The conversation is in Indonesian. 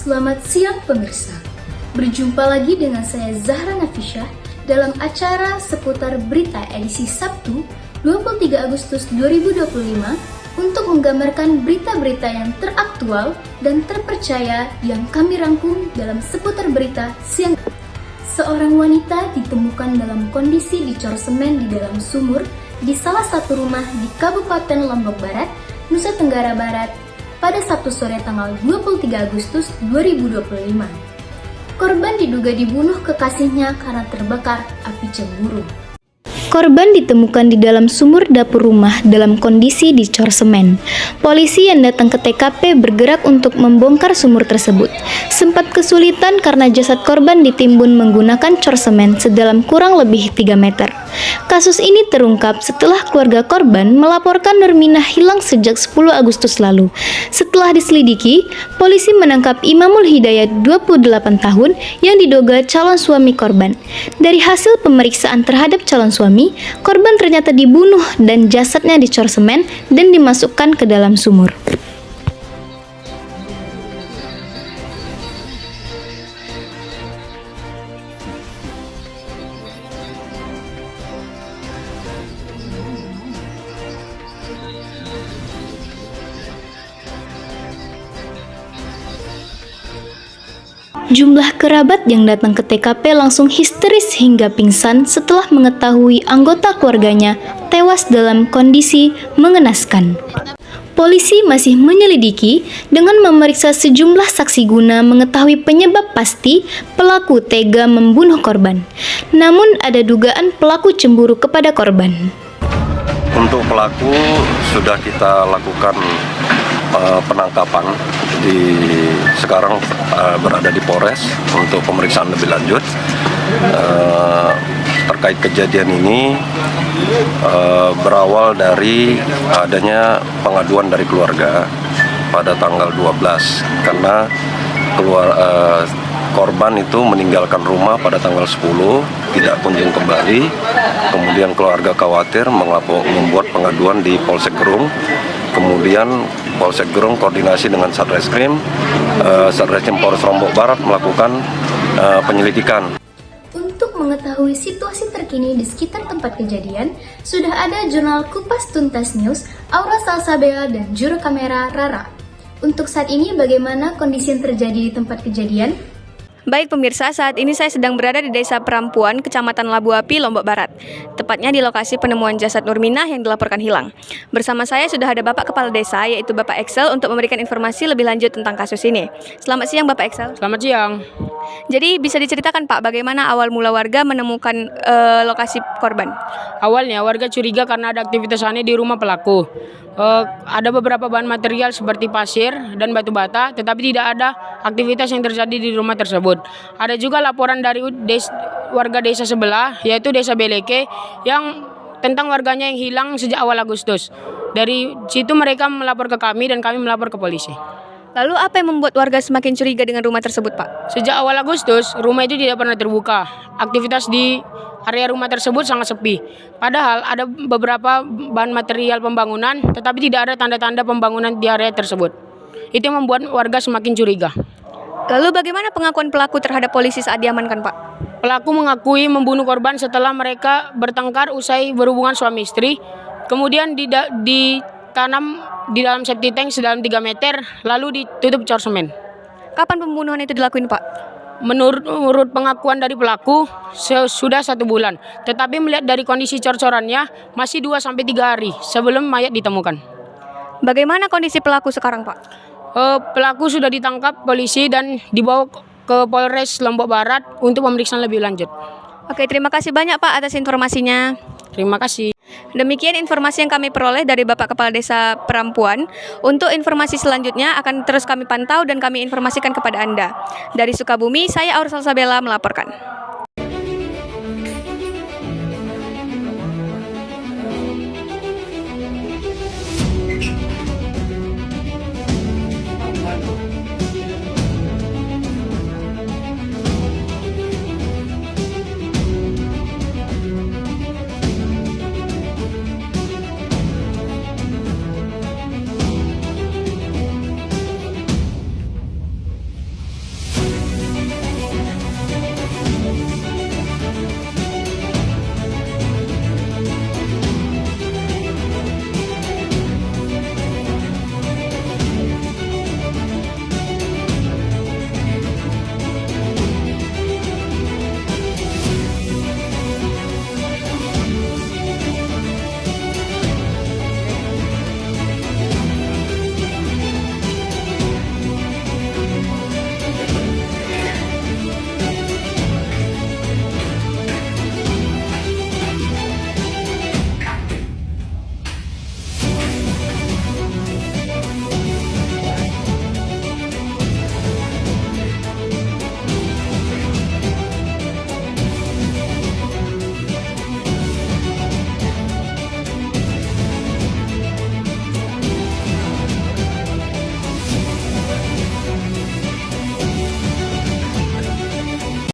Selamat siang pemirsa. Berjumpa lagi dengan saya Zahra Nafisyah dalam acara seputar berita edisi Sabtu 23 Agustus 2025 untuk menggambarkan berita-berita yang teraktual dan terpercaya yang kami rangkum dalam seputar berita siang. Seorang wanita ditemukan dalam kondisi dicor semen di dalam sumur di salah satu rumah di Kabupaten Lombok Barat, Nusa Tenggara Barat pada Sabtu sore tanggal 23 Agustus 2025. Korban diduga dibunuh kekasihnya karena terbakar api cemburu. Korban ditemukan di dalam sumur dapur rumah dalam kondisi dicor semen. Polisi yang datang ke TKP bergerak untuk membongkar sumur tersebut. Sempat kesulitan karena jasad korban ditimbun menggunakan cor semen sedalam kurang lebih 3 meter. Kasus ini terungkap setelah keluarga korban melaporkan Nurminah hilang sejak 10 Agustus lalu. Setelah diselidiki, polisi menangkap Imamul Hidayat 28 tahun yang diduga calon suami korban. Dari hasil pemeriksaan terhadap calon suami, korban ternyata dibunuh dan jasadnya dicor semen dan dimasukkan ke dalam sumur. Jumlah kerabat yang datang ke TKP langsung histeris hingga pingsan setelah mengetahui anggota keluarganya tewas dalam kondisi mengenaskan. Polisi masih menyelidiki dengan memeriksa sejumlah saksi guna mengetahui penyebab pasti pelaku tega membunuh korban. Namun ada dugaan pelaku cemburu kepada korban. Untuk pelaku sudah kita lakukan penangkapan, sekarang berada di Polres untuk pemeriksaan lebih lanjut. Terkait kejadian ini berawal dari adanya pengaduan dari keluarga pada tanggal 12 karena korban itu meninggalkan rumah pada tanggal 10, tidak kunjung kembali. Kemudian keluarga khawatir membuat pengaduan di Polsek Gerung. Kemudian Polsek Gerung koordinasi dengan Satreskrim, Satreskrim Polres Lombok Barat melakukan penyelidikan. Untuk mengetahui situasi terkini di sekitar tempat kejadian, sudah ada jurnal Kupas Tuntas News, Aura Salsabella, dan juru kamera Rara. Untuk saat ini, bagaimana kondisi yang terjadi di tempat kejadian? Baik pemirsa, saat ini saya sedang berada di Desa Perampuan, Kecamatan Labu Api, Lombok Barat. Tepatnya di lokasi penemuan jasad Nurminah yang dilaporkan hilang. Bersama saya sudah ada Bapak Kepala Desa, yaitu Bapak Excel, untuk memberikan informasi lebih lanjut tentang kasus ini. Selamat siang Bapak Excel. Selamat siang. Jadi bisa diceritakan Pak, bagaimana awal mula warga menemukan lokasi korban? Awalnya warga curiga karena ada aktivitas aneh di rumah pelaku. Ada beberapa bahan material seperti pasir dan batu bata, tetapi tidak ada aktivitas yang terjadi di rumah tersebut. Ada juga laporan dari warga desa sebelah, yaitu Desa Beleke, yang tentang warganya yang hilang sejak awal Agustus. Dari situ mereka melapor ke kami dan kami melapor ke polisi. Lalu apa yang membuat warga semakin curiga dengan rumah tersebut Pak? Sejak awal Agustus, rumah itu tidak pernah terbuka. Aktivitas di area rumah tersebut sangat sepi. Padahal ada beberapa bahan material pembangunan, tetapi tidak ada tanda-tanda pembangunan di area tersebut. Itu yang membuat warga semakin curiga. Lalu bagaimana pengakuan pelaku terhadap polisi saat diamankan Pak? Pelaku mengakui membunuh korban setelah mereka bertengkar usai berhubungan suami istri. Kemudian ditanam di dalam septic tank sedalam 3 meter, lalu ditutup cor semen. Kapan pembunuhan itu dilakuin Pak? Menurut pengakuan dari pelaku, sudah 1 bulan. Tetapi melihat dari kondisi cor-corannya, masih 2-3 hari sebelum mayat ditemukan. Bagaimana kondisi pelaku sekarang Pak? Pelaku sudah ditangkap polisi dan dibawa ke Polres Lombok Barat untuk pemeriksaan lebih lanjut. Oke, terima kasih banyak Pak atas informasinya. Terima kasih. Demikian informasi yang kami peroleh dari Bapak Kepala Desa Perampuan. Untuk informasi selanjutnya akan terus kami pantau dan kami informasikan kepada Anda. Dari Sukabumi, saya Aura Salsabella melaporkan.